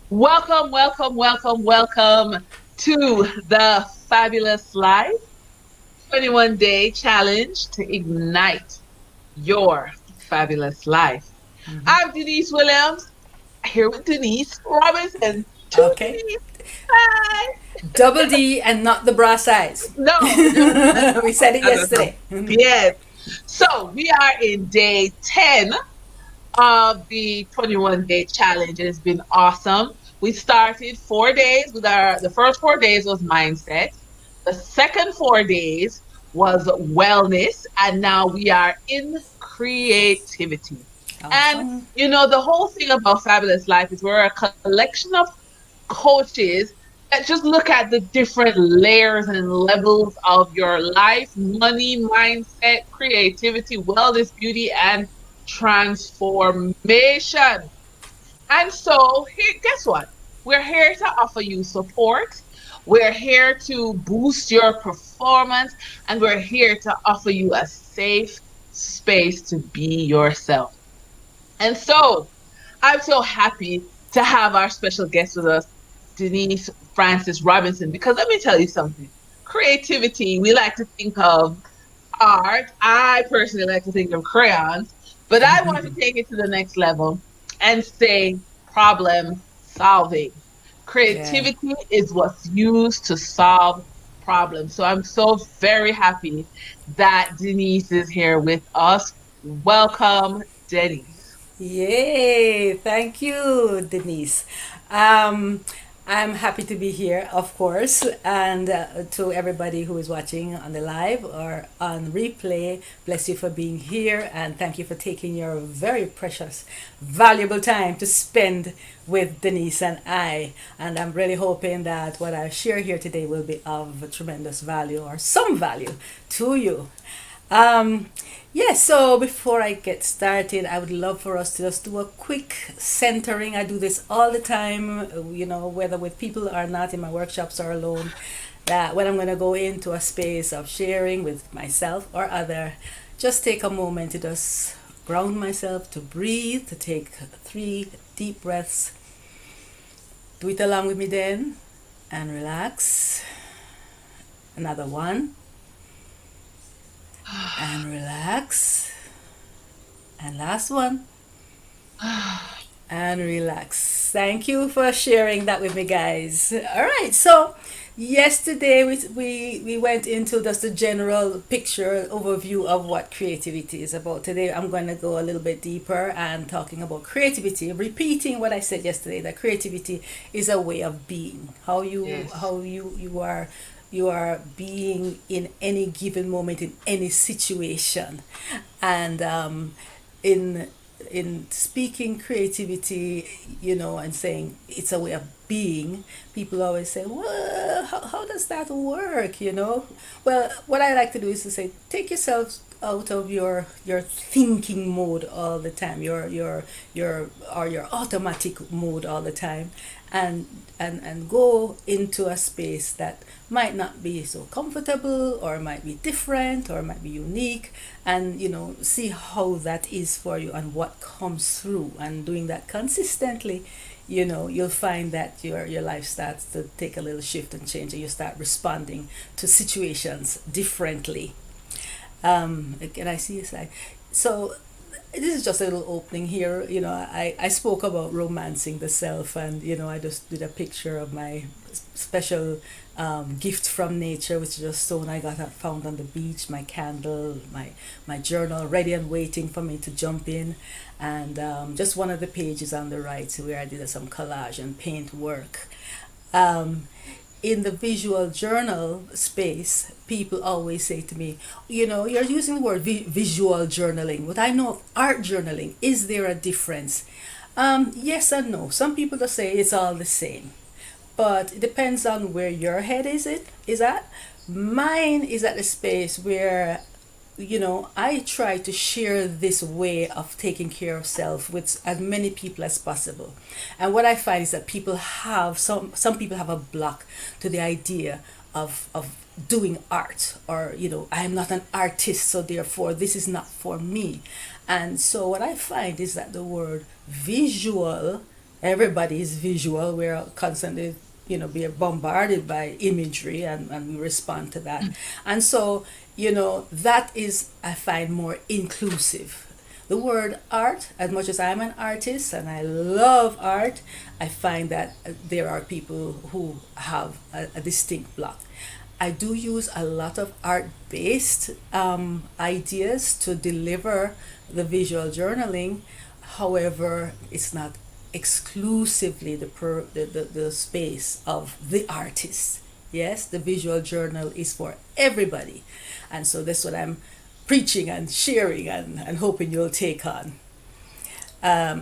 Welcome, welcome, welcome, welcome to the Fabulous Life 21-day challenge to ignite your fabulous life. I'm Denise Williams, here with Denise Robinson. To Okay. Denise, hi. Double D and not the bra size. No, We said it no. yesterday. Yes. So we are in day 10 of the 21-day challenge. It has been awesome. We started 4 days with the first 4 days was mindset. The second 4 days was wellness. And now we are in creativity. And Awesome. the whole thing about Fabulous Life is we're a collection of coaches that just look at the different layers and levels of your life, money, mindset, creativity, wellness, beauty, and transformation. And so, here, guess what? We're here to offer you support. We're here to boost your performance, and we're here to offer you a safe space to be yourself. And so, I'm so happy to have our special guest with us, Denise Francis Robinson, because let me tell you something. Creativity, we like to think of art. I personally like to think of crayons, but I want to take it to the next level and say problem solving. Yeah. Creativity is what's used to solve problems. So I'm so very happy that Denise is here with us. Welcome, Denise. Yay! Thank you, Denise. Um, I'm happy to be here, of course, and to everybody who is watching on the live or on replay, bless you for being here and thank you for taking your very precious, valuable time to spend with Denise and I. And I'm really hoping that what I share here today will be of tremendous value or some value to you. Um, yeah, so before I get started, I would love for us to just do a quick centering. I do this all the time, whether with people or not in my workshops or alone. That when I'm going to go into a space of sharing with myself or other, just take a moment to just ground myself, to breathe, to take 3 deep breaths. Do it along with me then, and relax. Another one, and relax. And last one, and relax. Thank you for sharing that with me, guys. All right, so yesterday we went into just a general picture overview of what creativity is about. Today I'm going to go a little bit deeper and talking about creativity, repeating what I said yesterday, that creativity is a way of being. How you Yes. how you you are you are being in any given moment in any situation, and in speaking creativity, and saying it's a way of being, people always say, well, how does that work, well, what I like to do is to say, take yourself out of your thinking mode all the time, your automatic mode all the time, and go into a space that might not be so comfortable or might be different or might be unique, and see how that is for you and what comes through, and doing that consistently, you'll find that your life starts to take a little shift and change, and you start responding to situations differently. Can I see a slide? So this is just a little opening here. I spoke about romancing the self, and I just did a picture of my special gift from nature, which is a stone I got found on the beach, my candle, my journal, ready and waiting for me to jump in, and just one of the pages on the right where I did some collage and paint work. Um, in the visual journal space, people always say to me, you're using the word visual journaling. What I know of art journaling, is there a difference? Yes and no. Some people just say it's all the same, but it depends on where your head is at. Mine is at the space where I try to share this way of taking care of self with as many people as possible. And what I find is that people have some people have a block to the idea of doing art, or I am not an artist, so therefore this is not for me. And so what I find is that the word visual Everybody is visual. We're constantly, being bombarded by imagery, and we respond to that. And so, that is, I find, more inclusive. The word art, as much as I'm an artist and I love art, I find that there are people who have a distinct block. I do use a lot of art based ideas to deliver the visual journaling. However, it's not exclusively the space of the artist. Yes, the visual journal is for everybody. And so that's what I'm preaching and sharing, and hoping you'll take on.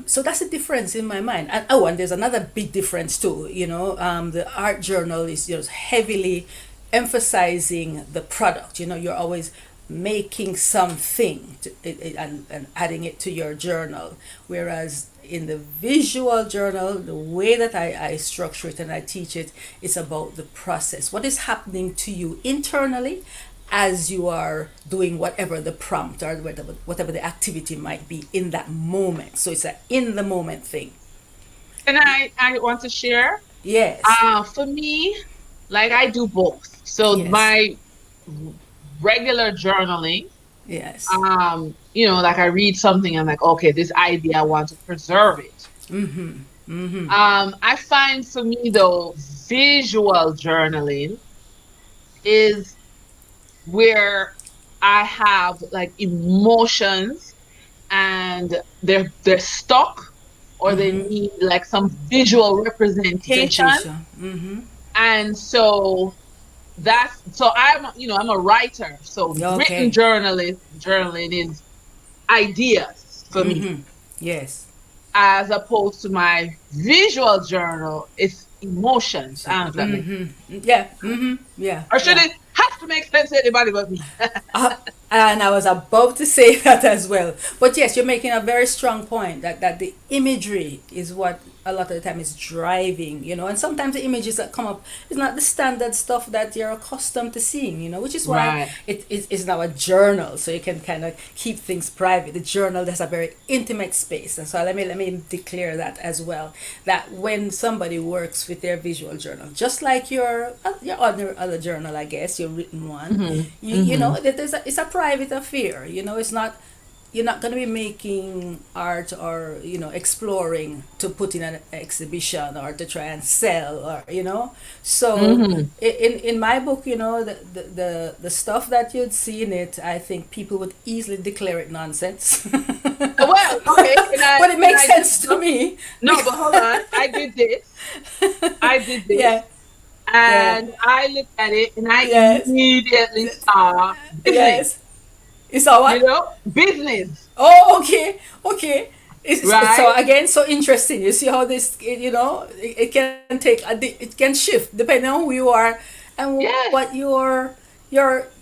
So that's a difference in my mind. And there's another big difference too. The art journal is just heavily emphasizing the product. You're always making something and adding it to your journal. Whereas in the visual journal, the way that I structure it and I teach it, it's about the process. What is happening to you internally as you are doing whatever the prompt or whatever the activity might be in that moment. So it's a in the moment thing. And I want to share. Yes. For me, like I do both. So Yes. my regular journaling, Yes. like I read something, I'm like, okay, this idea, I want to preserve it. I find for me though, visual journaling is where I have like emotions and they're stuck or they need like some visual representation. Presentation. Mm-hmm. And so I'm a writer. So written Okay. journaling is ideas for me, Mm-hmm. Yes. as opposed to my visual journal, it's emotions. I don't know if that makes sense. Mm-hmm. Yeah. Mm-hmm. Yeah. Or should Yeah. it have to make sense to anybody but me? And I was about to say that as well. But yes, you're making a very strong point that the imagery is what a lot of the time is driving, and sometimes the images that come up is not the standard stuff that you're accustomed to seeing, which is why Right. it is now a journal, so you can kind of keep things private. The journal has a very intimate space, and so let me declare that as well. That when somebody works with their visual journal, just like your other journal, I guess your written one, Hmm. you Hmm. know that it's a private affair. It's not, you're not going to be making art or exploring to put in an exhibition or to try and sell, or so Hmm. in my book, the stuff that you'd see in it, I think people would easily declare it nonsense. Well, okay. But it Can makes I sense just to me. no, but hold on. I did this. I did this. Yeah. Yeah. And I looked at it and I Yes. immediately saw business. Yes. It's all what? Business, Oh, okay, okay. So right? again, so interesting. You see how this, it can it can shift depending on who you are and Yes, what your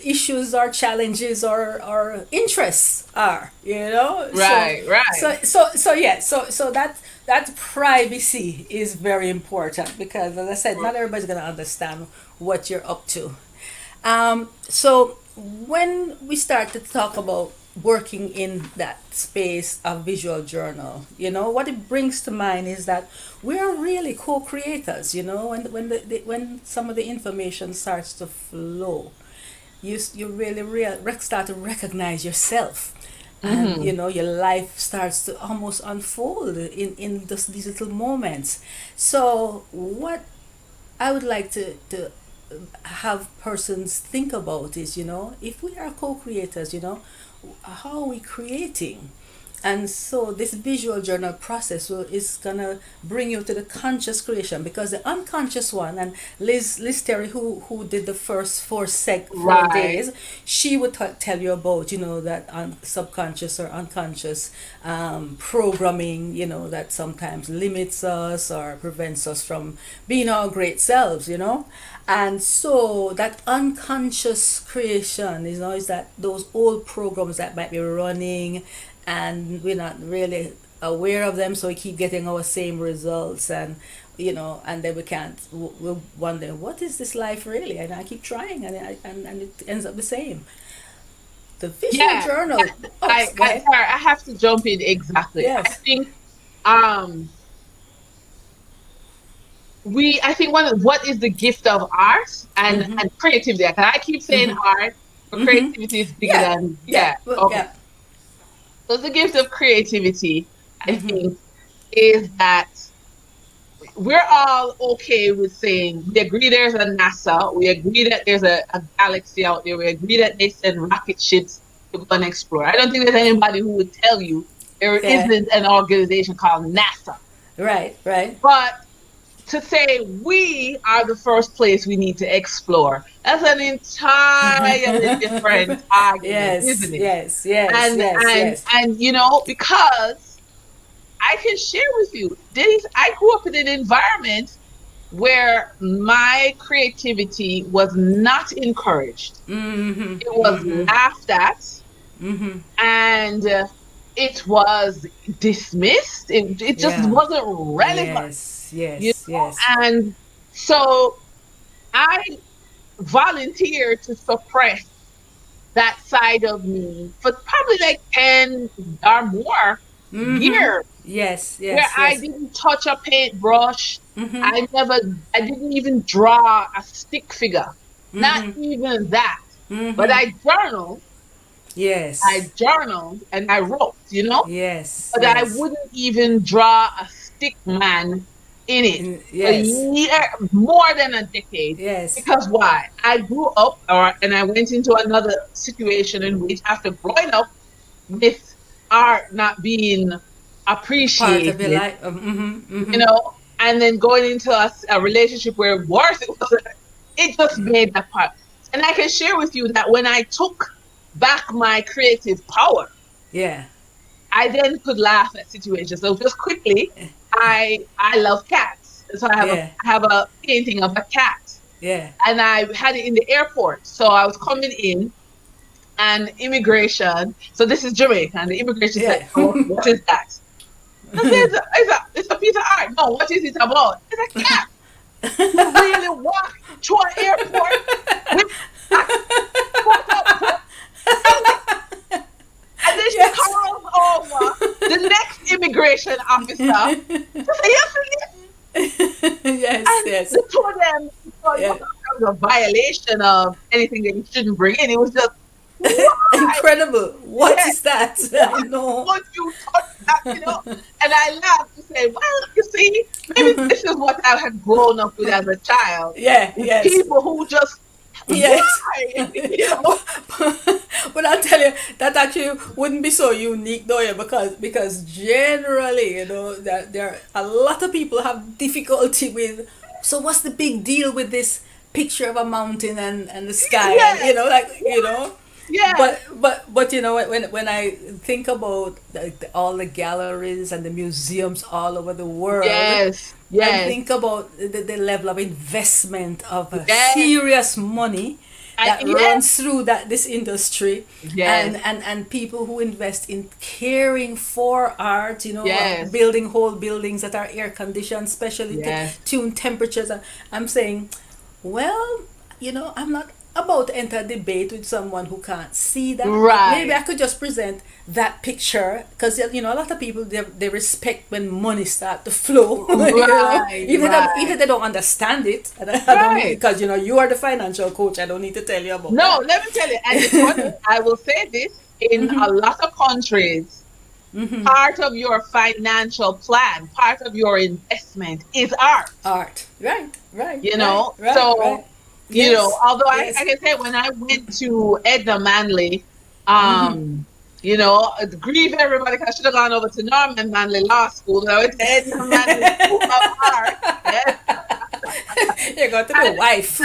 issues or challenges or interests are. So right, right. yeah. So that privacy is very important because, as I said, not everybody's gonna understand what you're up to. So when we start to talk about working in that space of visual journal, what it brings to mind is that we are really co-creators. When some of the information starts to flow, you really start to recognize yourself, and Hmm. your life starts to almost unfold in these little moments. So what I would like to have persons think about is, if we are co-creators, how are we creating? And so this visual journal process is gonna bring you to the conscious creation, because the unconscious one, and Liz Terry, who did the first 4 Right. days, she would tell you about, that subconscious or unconscious programming, that sometimes limits us or prevents us from being our great selves, and so that unconscious creation is that those old programs that might be running and we're not really aware of them, so we keep getting our same results, and then we can't, we're wondering, what is this life really? And I keep trying, and it ends up the same. The visual Yeah. journal. Oh, I go ahead. sorry, I have to jump in exactly. I Yes. think um I think what is the gift of art Mm-hmm. and creativity? 'Cause I keep saying Mm-hmm. art, but Mm-hmm. creativity is bigger Yeah. than, Yeah. yeah. Well, Okay. yeah. So the gift of creativity, I Mm-hmm. think, is that we're all okay with saying we agree there's a NASA, we agree that there's a galaxy out there, we agree that they send rocket ships to go and explore. I don't think there's anybody who would tell you there Yeah. isn't an organization called NASA. Right. Right. But to say we are the first place we need to explore, that's an entirely different argument, Yes. isn't it? Yes. Yes. And Yes. and Yes. and because I can share with you, I grew up in an environment where my creativity was not encouraged. Mm-hmm. It was Mm-hmm. laughed at, Mm-hmm. and it was dismissed. It just Yeah. wasn't relevant, Yes. you Yes. Yes. know? And so I volunteered to suppress that side of me for probably like 10 or more Mm-hmm. years, Yes. where Yes. I Yes. didn't touch a paintbrush. Mm-hmm. I didn't even draw a stick figure, not Mm-hmm. even that. But Mm-hmm. I Yes. journaled and I wrote, Yes. but I Yes. wouldn't even draw a stick man in it for a Yes. year, more than a decade. Yes. Because why? I grew up, and I went into another situation in which, after growing up with art not being Part of your appreciated, life. Mm-hmm. you Mm-hmm. know, and then going into a relationship where worse it was, it just made that part. And I can share with you that when I took back my creative power, Yeah. I then could laugh at situations. So just quickly, I love cats. So Yeah. I have a painting of a cat. Yeah. And I had it in the airport. So I was coming in, and immigration. So this is Jamaica, and the immigration said, Yeah. "Oh, what is that?" I said, it's a piece of art. No, what is it about? It's a cat. You really walk to an airport with a put up. I'm like, and then she Yes. calls over the next immigration officer to say, yes, Yes. and Yes. the two of them, so it Yeah. wasn't a violation of anything that you shouldn't bring in. It was just, why? Incredible. What Yeah, is that? I why know. would you touch that? And I laughed to say, well, you see, maybe this is what I had grown up with as a child. Yeah. Yes. People who just, Yes. why? But I'll tell you that actually wouldn't be so unique though, yeah, because generally, that there are a lot of people have difficulty with. So what's the big deal with this picture of a mountain and the sky, and Yes, yes, but when I think about all the galleries and the museums all over the world, yes, and yes, think about the level of investment of yes, serious money that yes, runs through this industry, yes, and people who invest in caring for art, yes, building whole buildings that are air conditioned, specially yes. tuned temperatures. And I'm saying, well, I'm not about to enter a debate with someone who can't see that, but maybe Right, I could just present that picture, because a lot of people, they respect when money start to flow. right, Even if right, they don't understand it. I don't need, right. because you are the financial coach. I don't need to tell you about No, that. let me tell you, and it's funny, I will say this, in a lot of countries, part of your financial plan, part of your investment is art, Art. Right. Right. you Right. know? Right. Right. So, Yes. although I Yes. can say when I went to Edna Manley, Mm-hmm. grieve everybody because I should have gone over to Norman Manley Law School. I went to Edna Manley School of Art. Yes. You got to be And wife.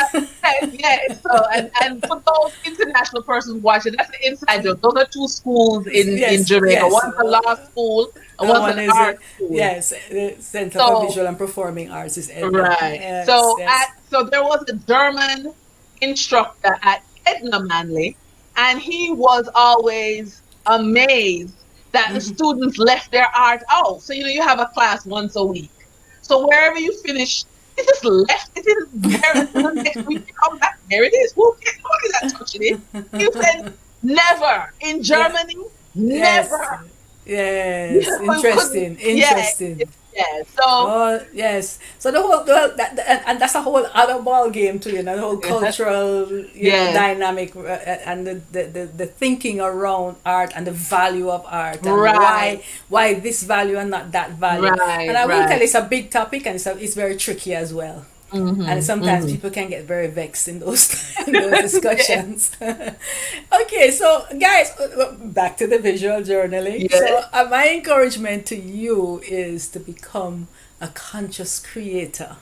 yes, so and for those international persons watching, that's the inside joke. Those are two schools in Yes. Jamaica. Yes. One's a law school and That one's one an is art it. school. Yes. The Center for So Visual and Performing Arts is Edna. right. Yes. So Yes. there was a German instructor at Edna Manley, and he was always amazed that the students left their art out. So you have a class once a week. So wherever you finish, you just left it in there until the next week you come back. There it is. Who is that touching it? You said never. In Yeah. Germany, Yes. never. Yes. You couldn't, Interesting. yeah, Interesting. Yeah. So Oh yes. So the whole well, and that's a whole other ball game too. You know, the whole cultural yes, dynamic and the thinking around art and the value of art and right, why this value and not that value. And right, I will tell right. you, it's a big topic and it's very tricky as well. And Mm-hmm, sometimes mm-hmm. people can get very vexed in those in those discussions. Okay, so guys, back to the visual journaling. So Yes. my encouragement to you is to become a conscious creator.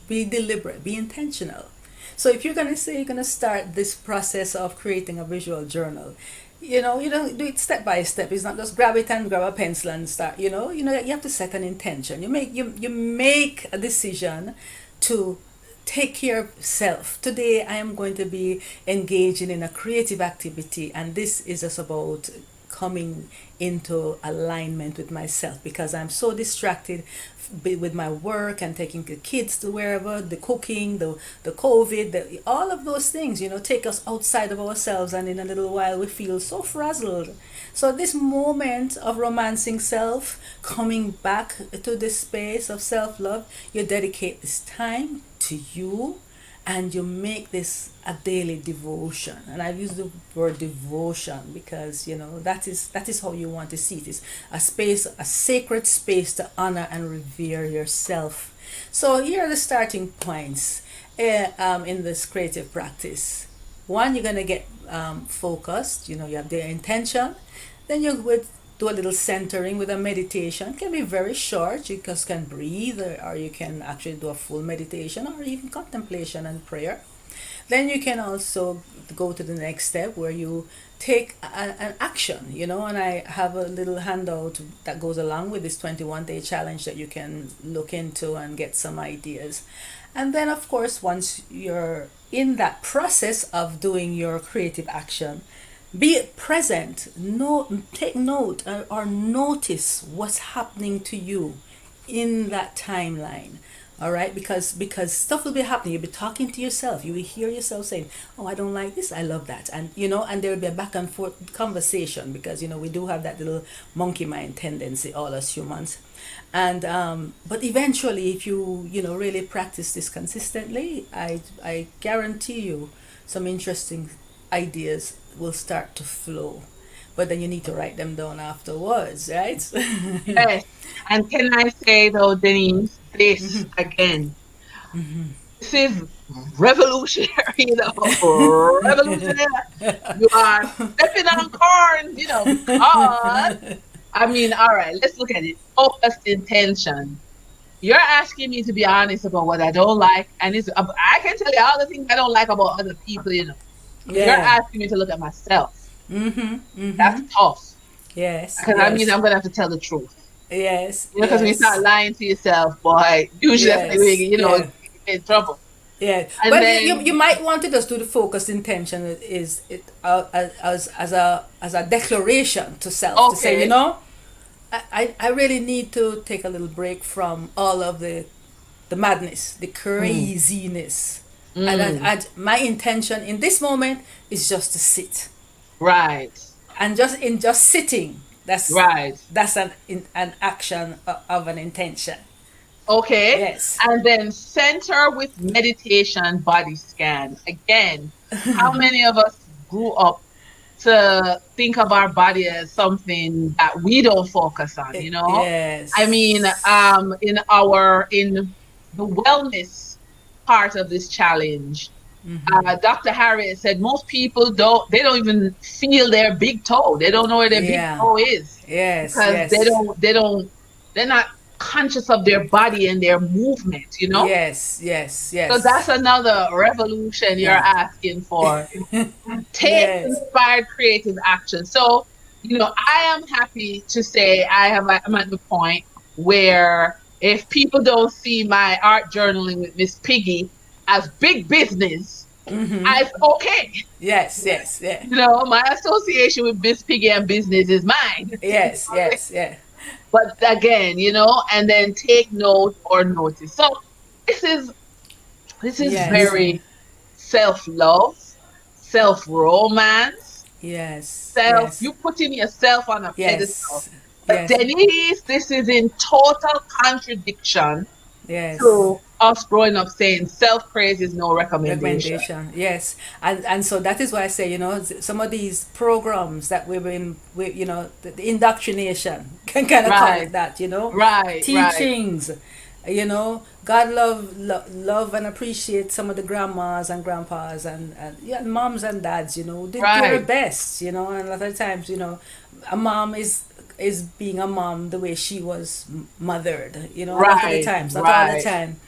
Be deliberate, be intentional. So if you're gonna say you're gonna start this process of creating a visual journal, you don't do it step by step. It's not just grab it and grab a pencil and start. You have to set an intention. You make a decision to take care of self. Today I am going to be engaging in a creative activity, and this is just about coming into alignment with myself because I'm so distracted with my work and taking the kids to wherever, the cooking, the COVID, all of those things, take us outside of ourselves, and in a little while we feel so frazzled. So this moment of romancing self, coming back to this space of self-love, you dedicate this time to you, and you make this a daily devotion. And I've used the word devotion because that is how you want to see it. It's a space, a sacred space to honor and revere yourself. So here are the starting points in this creative practice. One, you're gonna get focused. You have the intention. Then you would do a little centering with a meditation. It can be very short. You just can breathe, or you can actually do a full meditation, or even contemplation and prayer. Then you can also go to the next step where you take an action, and I have a little handout that goes along with this 21-day challenge that you can look into and get some ideas. And then, of course, once you're in that process of doing your creative action, be present, take note, or notice what's happening to you in that timeline. All right, because stuff will be happening. You'll be talking to yourself. You will hear yourself saying, "Oh, I don't like this. I love that," and there will be a back and forth conversation because we do have that little monkey mind tendency, all us humans, and but eventually, if you really practice this consistently, I guarantee you, some interesting ideas will start to flow. But then you need to write them down afterwards, right? Yes. And can I say though, Denise, this again, this is revolutionary, revolutionary. You are stepping on corns, because I mean, all right, let's look at it. Focused intention. You're asking me to be honest about what I don't like, and I can tell you all the things I don't like about other people. You're Yeah. asking me to look at myself. Mm-hmm. That's Mm-hmm. tough Yes. because I mean Yes. I'm gonna have to tell the truth. Yes. Because when you start Yes. lying to yourself, boy, usually that's when Yes. you Yeah. get in trouble. Yeah. And Well, you then, might want to just do the focused intention is it as a declaration to self to say, okay, I really need to take a little break from all of the madness, the mm, craziness. mm, My intention in this moment is just to sit, right, and just sitting. right, That's an action of an intention. okay. Yes. And then center with meditation body scan. Again, how many of us grew up to think of our body as something that we don't focus on? I mean, Yes. in the wellness part of this challenge, Dr. Harriet said most people they don't even feel their big toe. They don't know where their big Yeah. toe is Yes. because Yes. they're not conscious of their body and their movement. Yes. Yes. So that's Yes. another revolution you're Yeah. asking for. Take Yes. inspired creative action. So, I am happy to say I'm at the point where if people don't see my art journaling with Miss Piggy as big business, it's okay. Yes. Yes. Yeah. My association with Miss Piggy and business is mine. Yes. Yes. Yeah. But again, and then take note or notice. So this is this is Yes. very self-love, self-romance, Yes. self, Yes. you putting yourself on a pedestal. Yes. Yes. Denise, this is in total contradiction Yes. to us growing up saying self-praise is no recommendation. Recommendation, yes. And so that is why I say, some of these programs that the indoctrination can kind of call Right, it that, right. teachings, God love and appreciate some of the grandmas and grandpas and yeah, moms and dads, they do their Right, best, and a lot of times, a mom is being a mom the way she was mothered, a lot of the right, times, not all the right. time.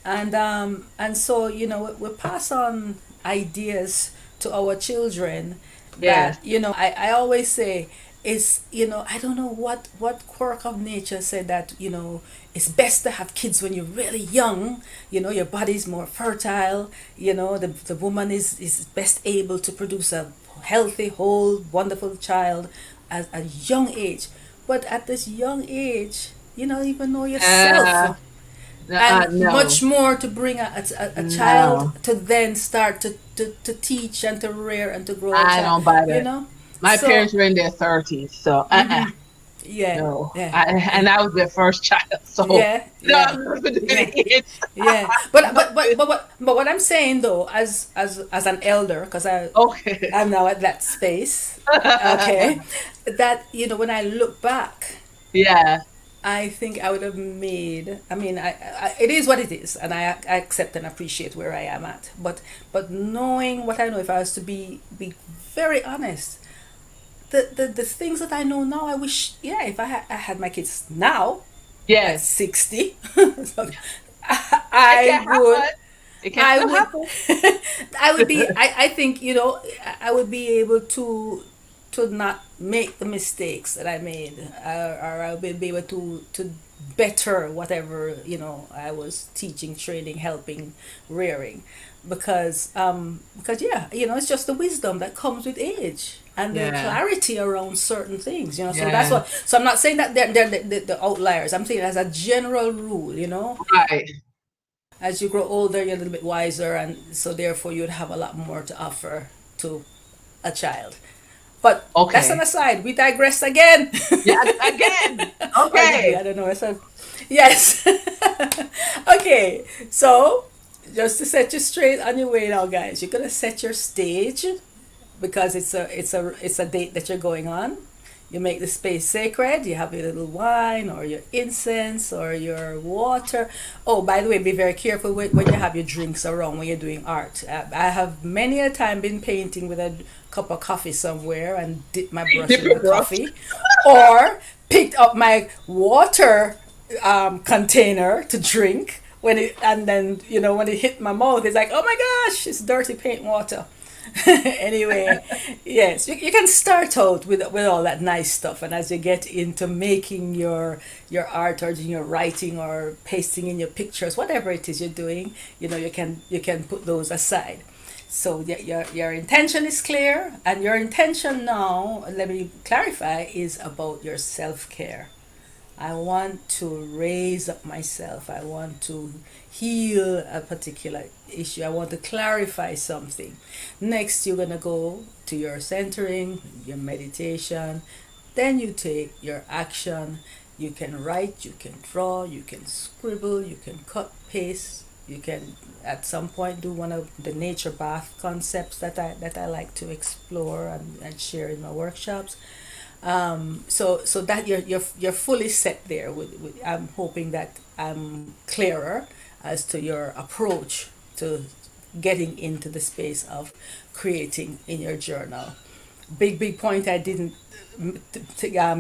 And so, we pass on ideas to our children Yes. that, I always say is, I don't know what quirk of nature said that, it's best to have kids when you're really young, your body's more fertile, the woman is best able to produce a healthy, whole, wonderful child at a young age. But at this young age, you don't even know yourself, Uh, and no, much more to bring a child no. to then start to teach and to rear and to grow a I child, don't buy you that. know My so parents were in their 30s, so yeah, no. yeah, And I was their first child, so yeah, no, yeah, I'm not doing yeah, it. yeah. But what I'm saying though, as an elder, because Okay. I'm now at that space, okay, that when I look back, Yeah, I think I would have made. I mean, it is what it is, and I accept and appreciate where I am at. But knowing what I know, if I was to be very honest, the things that I know now, I wish, yeah, if I had my kids now at yes. 60, It I can would happen. It can I still would happen. I would be I think I would be able to not make the mistakes that I made, or I would be able to better whatever I was teaching, training, helping, rearing, because yeah, it's just the wisdom that comes with age and the Yeah, clarity around certain things, so that's yeah. what. So I'm not saying that they're the outliers. I'm saying as a general rule, Right. as you grow older, you're a little bit wiser, and so therefore you'd have a lot more to offer to a child. But that's an Okay. aside. We digress again. Yeah, again. Or did we? Okay. I don't know. Yes. Okay. So, just to set you straight on your way now, guys, you're gonna set your stage because it's a date that you're going on. You make the space sacred. You have your little wine or your incense or your water. Oh, by the way, be very careful when you have your drinks around when you're doing art. I have many a time been painting with a cup of coffee somewhere and dipped my brush Dip in the your brush. coffee, or picked up my water container to drink and then when it hit my mouth, it's like, oh my gosh, it's dirty paint water. Anyway, yes, you can start out with all that nice stuff, and as you get into making your art or your writing or pasting in your pictures, whatever it is you're doing, you can put those aside. So your intention is clear, and your intention now, let me clarify, is about your self care. I want to raise up myself. I want to heal a particular issue. I want to clarify something. Next, you're going to go to your centering, your meditation. Then you take your action. You can write, you can draw, you can scribble, you can cut, paste. You can at some point do one of the nature bath concepts that I like to explore and share in my workshops. So that you're fully set there. I'm hoping that I'm clearer as to your approach to getting into the space of creating in your journal. Big point I didn't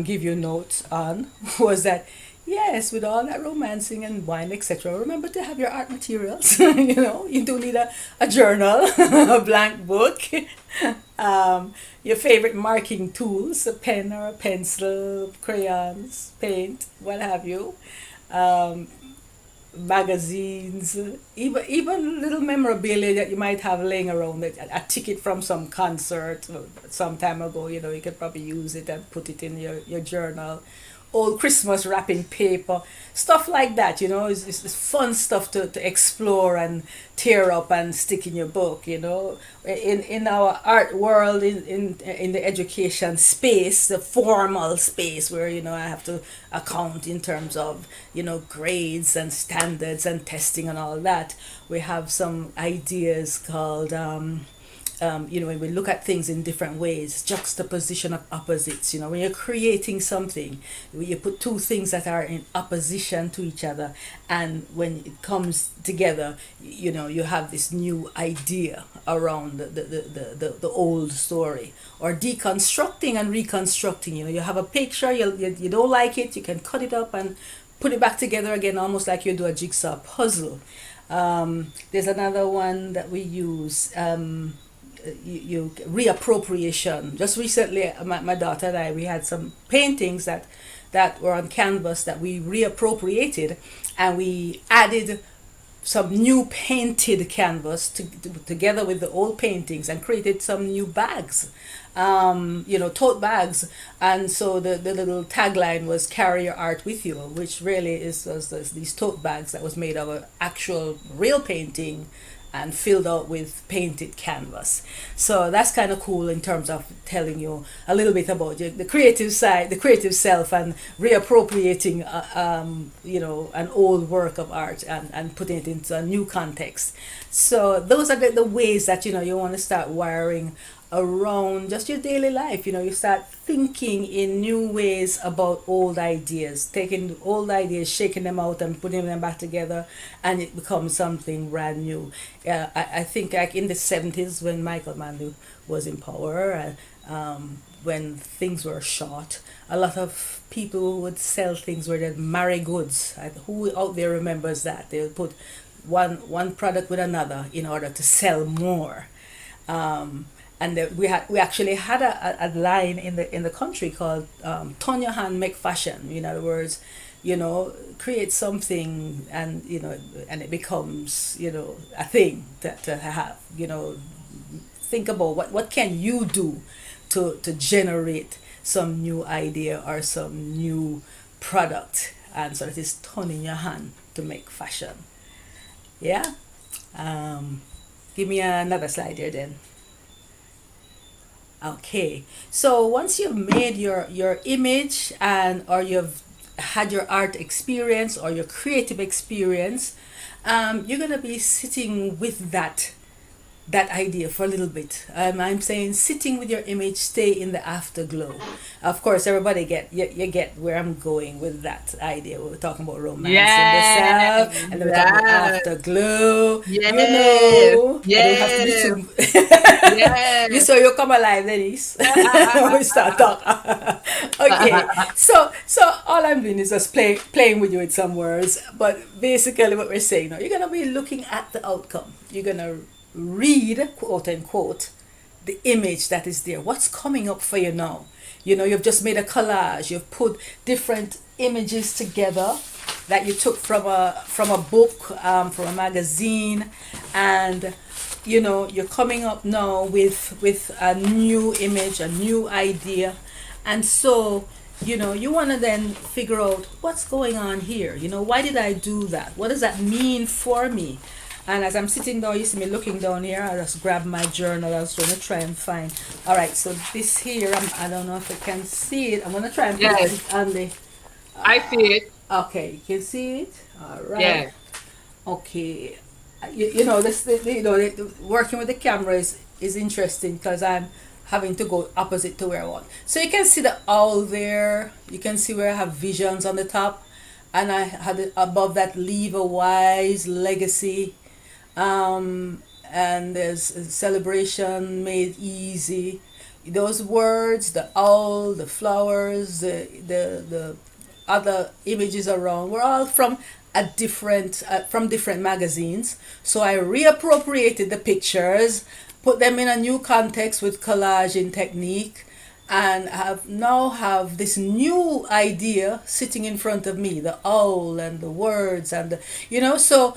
give you notes on was that, yes, with all that romancing and wine, etc., remember to have your art materials. You do need a journal, a blank book, your favorite marking tools, a pen or a pencil, crayons, paint, what have you, um, magazines, even little memorabilia that you might have laying around, a ticket from some concert some time ago. You could probably use it and put it in your journal, old Christmas wrapping paper, stuff like that. It's fun stuff to explore and tear up and stick in your book. In our art world, in the education space, the formal space where I have to account in terms of grades and standards and testing and all that. We have some ideas called when we look at things in different ways, juxtaposition of opposites. When you're creating something, you put two things that are in opposition to each other, and when it comes together, you have this new idea around the old story. Or deconstructing and reconstructing. You have a picture, you don't like it, you can cut it up and put it back together again, almost like you do a jigsaw puzzle. There's another one that we use. You reappropriation. Just recently, my daughter and I, we had some paintings that were on canvas that we reappropriated, and we added some new painted canvas together with the old paintings, and created some new bags, tote bags. And so the little tagline was "Carry your art with you," which really was these tote bags that was made of an actual real painting and filled out with painted canvas. So that's kind of cool in terms of telling you a little bit about the creative side, the creative self, and reappropriating, an old work of art, and putting it into a new context. So those are the ways that you want to start wiring around just your daily life. You start thinking in new ways about old ideas, taking old ideas, shaking them out and putting them back together, and it becomes something brand new. I think like in the 70s, when Michael Manley was in power, when things were short, a lot of people would sell things where they'd marry goods. Who out there remembers that? They would put one product with another in order to sell more. We actually had a line in the country called "Turn your hand, make fashion." In other words, create something, and it becomes a thing to have. Think about what can you do to generate some new idea or some new product, and so that is turning your hand to make fashion. Yeah. Give me another slide here then. Okay, so once you've made your image, or you've had your art experience or your creative experience, you're gonna be sitting with that idea for a little bit. I'm saying sitting with your image, stay in the afterglow. Of course, everybody you get where I'm going with that idea. We're talking about romance in the Yes, South, and then we're talking about afterglow. yes, I don't have to be yes, too. You yes, saw you come alive, Denise. When we start talking. Okay, so all I'm doing is just playing with you with some words, but basically what we're saying now, you're gonna be looking at the outcome. You're gonna read, quote unquote, the image that is there. What's coming up for you now? You've just made a collage. You've put different images together that you took from a book, from a magazine, and you're coming up now with a new image, a new idea, and so you want to then figure out what's going on here. Why did I do that? What does that mean for me? And as I'm sitting down, you see me looking down here, I just grab my journal. I was going to try and find. All right, so this here, I don't know if I can see it. I'm going to try and put yes. it on the. I see it. Okay, you can see it. All right. Yes. Okay. Working with the camera is interesting because I'm having to go opposite to where I want. So you can see the owl there. You can see where I have visions on the top. And I had it above that, leave a wise legacy. And there's a celebration made easy. Those words, the owl, the flowers, the other images around were all from from different magazines. So I reappropriated the pictures, put them in a new context with collaging technique, and have this new idea sitting in front of me, the owl and the words and so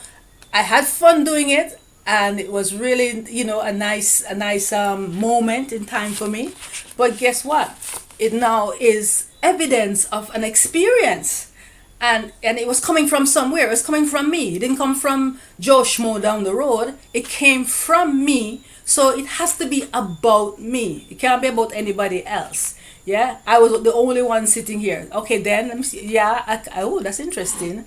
I had fun doing it, and it was really a nice moment in time for me. But guess what, it now is evidence of an experience. And it was coming from somewhere. It was coming from me. It didn't come from Joe Schmo down the road. It came from me. So it has to be about me. It can't be about anybody else. Yeah, I was the only one sitting here. Okay, then let me see. Yeah, oh, that's interesting.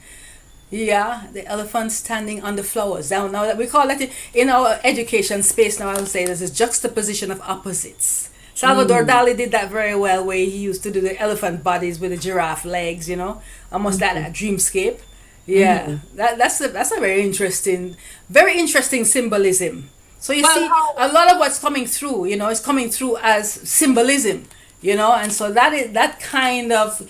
Yeah, the elephant standing on the flowers. Now that we call that in our education space, now I would say there's a juxtaposition of opposites. Salvador Mm. Dali did that very well, where he used to do the elephant bodies with the giraffe legs, almost that Mhm. dreamscape. Yeah, Mhm. that's a very interesting symbolism. So you Well, see, how? a lot of what's coming through, is coming through as symbolism, and so that kind of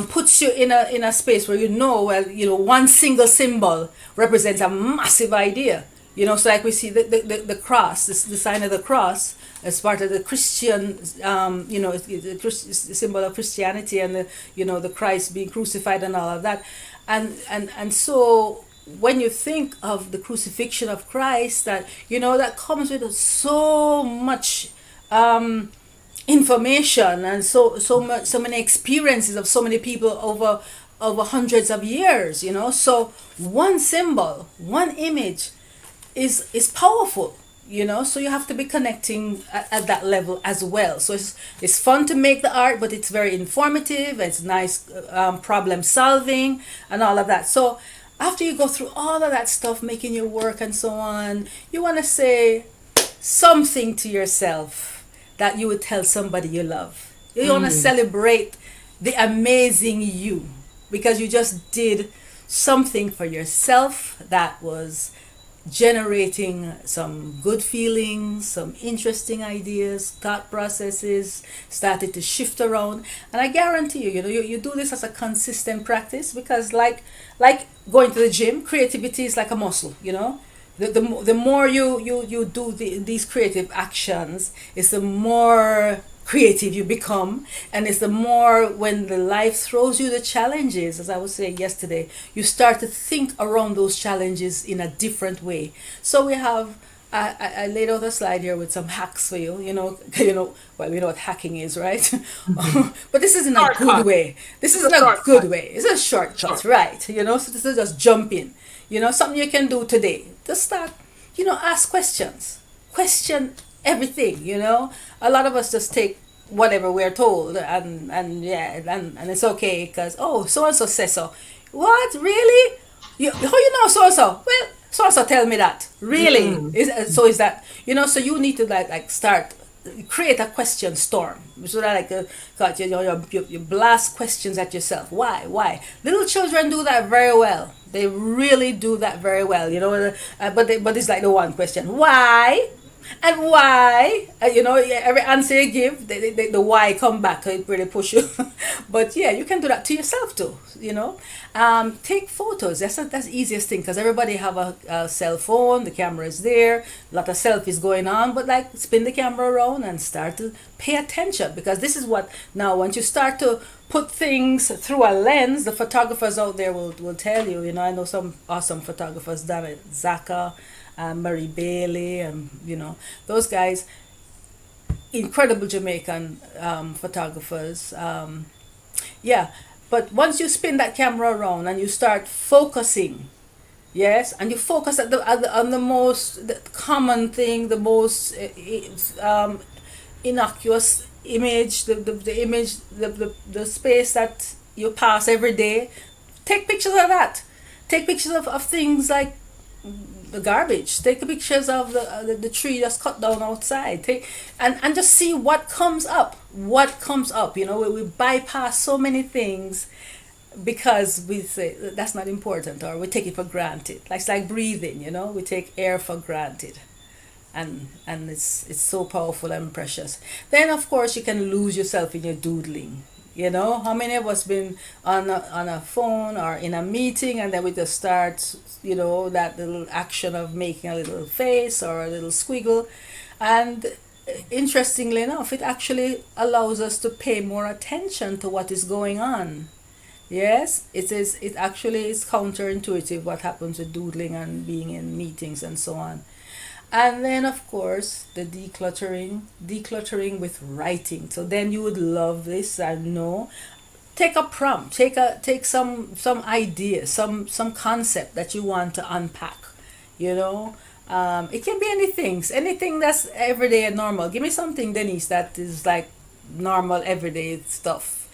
puts you in a space where well, one single symbol represents a massive idea. So like we see the cross, the sign of the cross, as part of the Christian, it's the symbol of Christianity, and the Christ being crucified and all of that, and so when you think of the crucifixion of Christ, that comes with so much information, and so many experiences of so many people over hundreds of years. So one symbol, one image is powerful. So you have to be connecting at that level as well. So it's fun to make the art, but it's very informative. It's nice, problem solving and all of that. So after you go through all of that stuff, making your work and so on, you want to say something to yourself that you would tell somebody you love. You want to Mm. celebrate the amazing you, because you just did something for yourself that was generating some good feelings, some interesting ideas, thought processes started to shift around. And I guarantee you, you do this as a consistent practice, because like going to the gym, creativity is like a muscle. The more you do these creative actions, is the more creative you become. And it's the more, when the life throws you the challenges, as I was saying yesterday, you start to think around those challenges in a different way. So we have, I laid out a slide here with some hacks for you. Well, we know what hacking is, right? But this isn't a good Shortcut. way. This It's a isn't a good shortcut. way. It's a shortcut, Short. right? So this is just jump in. Something you can do today. Just start, ask questions. Question everything. A lot of us just take whatever we're told, and yeah, and it's okay, because, oh, so and so says so. What, really? How you know so and so? Well, so and so tell me that. Really? Mm. Is that, so you need to like start, create a question storm, so that, like, God, you blast questions at yourself. Why little children do that very well. They really do that very well. But it's like the one question: why? And why? Yeah, every answer you give, the why come back. It really push you. But yeah, you can do that to yourself too. Take photos. That's the easiest thing, because everybody have a cell phone. The camera is there. A lot of selfies going on. But like, spin the camera around and start to pay attention, because this is what, now once you start to put things through a lens, the photographers out there will tell you. I know some awesome photographers, done it. Zaka, Murray Bailey, and those guys, incredible Jamaican photographers. Yeah, but once you spin that camera around and you start focusing, yes, and you focus on the most, the common thing, the most innocuous image, the image, the space that you pass every day. Take pictures of that. Take pictures of things like the garbage. Take pictures of the tree that's cut down outside. And just see what comes up. What comes up. We bypass so many things because we say that's not important, or we take it for granted. Like, it's like breathing. We take air for granted. And it's so powerful and precious. Then of course you can lose yourself in your doodling. How many of us been on a phone or in a meeting, and then we just start, that little action of making a little face or a little squiggle. And interestingly enough, it actually allows us to pay more attention to what is going on. Yes, it is. It actually is counterintuitive what happens with doodling and being in meetings and so on. And then, of course, the decluttering with writing. So then you would love this, I know. Take a prompt, take some idea, some concept that you want to unpack. You know, it can be anything that's everyday and normal. Give me something, Denise, that is like normal everyday stuff.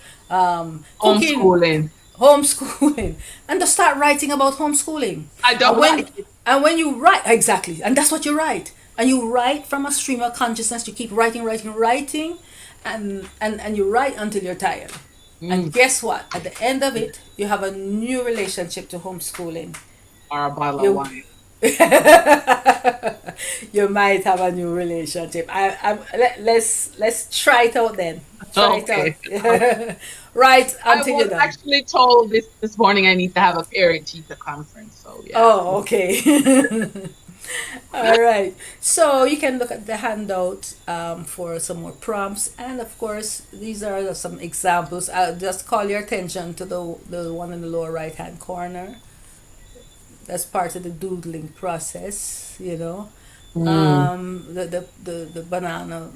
Cooking, Homeschooling. homeschooling, and just start writing about homeschooling. I And don't when like it. and when you write, exactly, and that's what you write, and you write from a stream of consciousness. You keep writing, and you write until you're tired. And Mm, guess what? At the end of it, you have a new relationship to homeschooling. or a bottle of You wine. you might have a new relationship. Let's try it out then. Try it Okay. out. Right I until you're was done. actually told this morning I need to have a parent teacher conference. So yeah. Oh, okay. All right. So you can look at the handout for some more prompts, and of course, these are some examples. I'll just call your attention to the one in the lower right hand corner. That's part of the doodling process. You know, Mm. the banana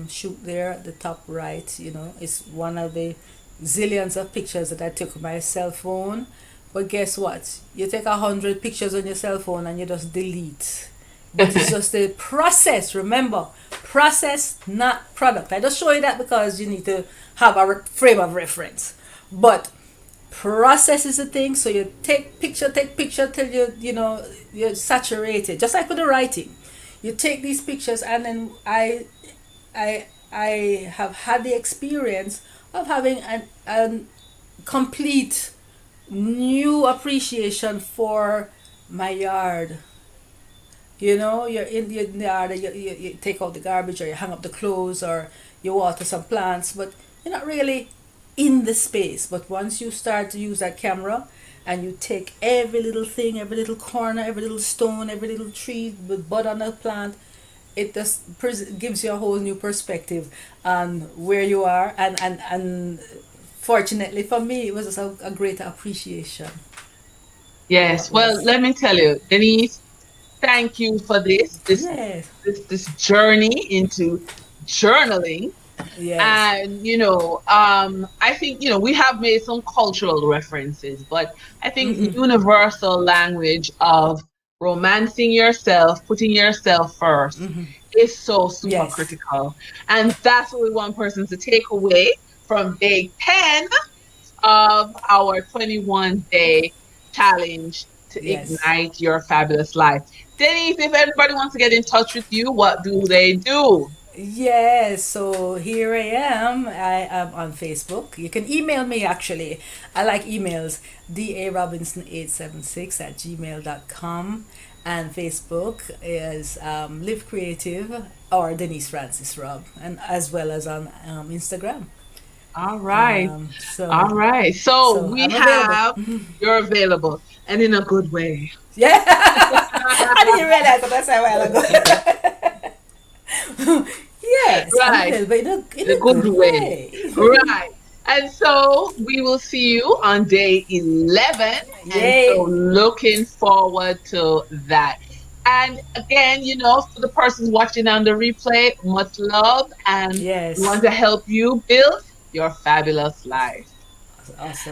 shoot there at the top right, is one of the zillions of pictures that I took with my cell phone. But guess what? You take 100 pictures on your cell phone and you just delete. But it's just the process. Remember, process, not product. I just show you that because you need to have a frame of reference. But process is the thing. So you take picture till you're saturated. Just like with the writing, you take these pictures, and then I have had the experience of having an complete new appreciation for my yard. You're in the yard, you take out the garbage, or you hang up the clothes, or you water some plants, but you're not really in the space. But once you start to use that camera, and you take every little thing, every little corner, every little stone, every little tree with bud on a plant, it just gives you a whole new perspective on where you are, and fortunately for me, it was just a greater appreciation of Yes. what Well, was. let me tell you, Denise, thank you for Yes, this journey into journaling. yes. And I think we have made some cultural references, but I think Mm-hmm. universal language of romancing yourself, putting yourself first, is so super Yes, critical. And that's what we want persons to take away from day 10 of our 21-day challenge to yes. ignite your fabulous life. Denise, if everybody wants to get in touch with you, what do they do? Yes, so here I am. I am on Facebook. You can email me actually. I like emails. darobinson876 at gmail.com. And Facebook is Live Creative or Denise Francis Rob, and as well as on Instagram. All right. So, All right. So so we I'm available. have you're available and in a good way. Yeah, I didn't realize that that's a while ago. Yes, I'm Right. available in In a a good good way. way. Right. And so we will see you on day 11. And so Yay. looking forward to that. And again, for the persons watching on the replay, much love. And we want Yes. to help you build your fabulous life. Awesome.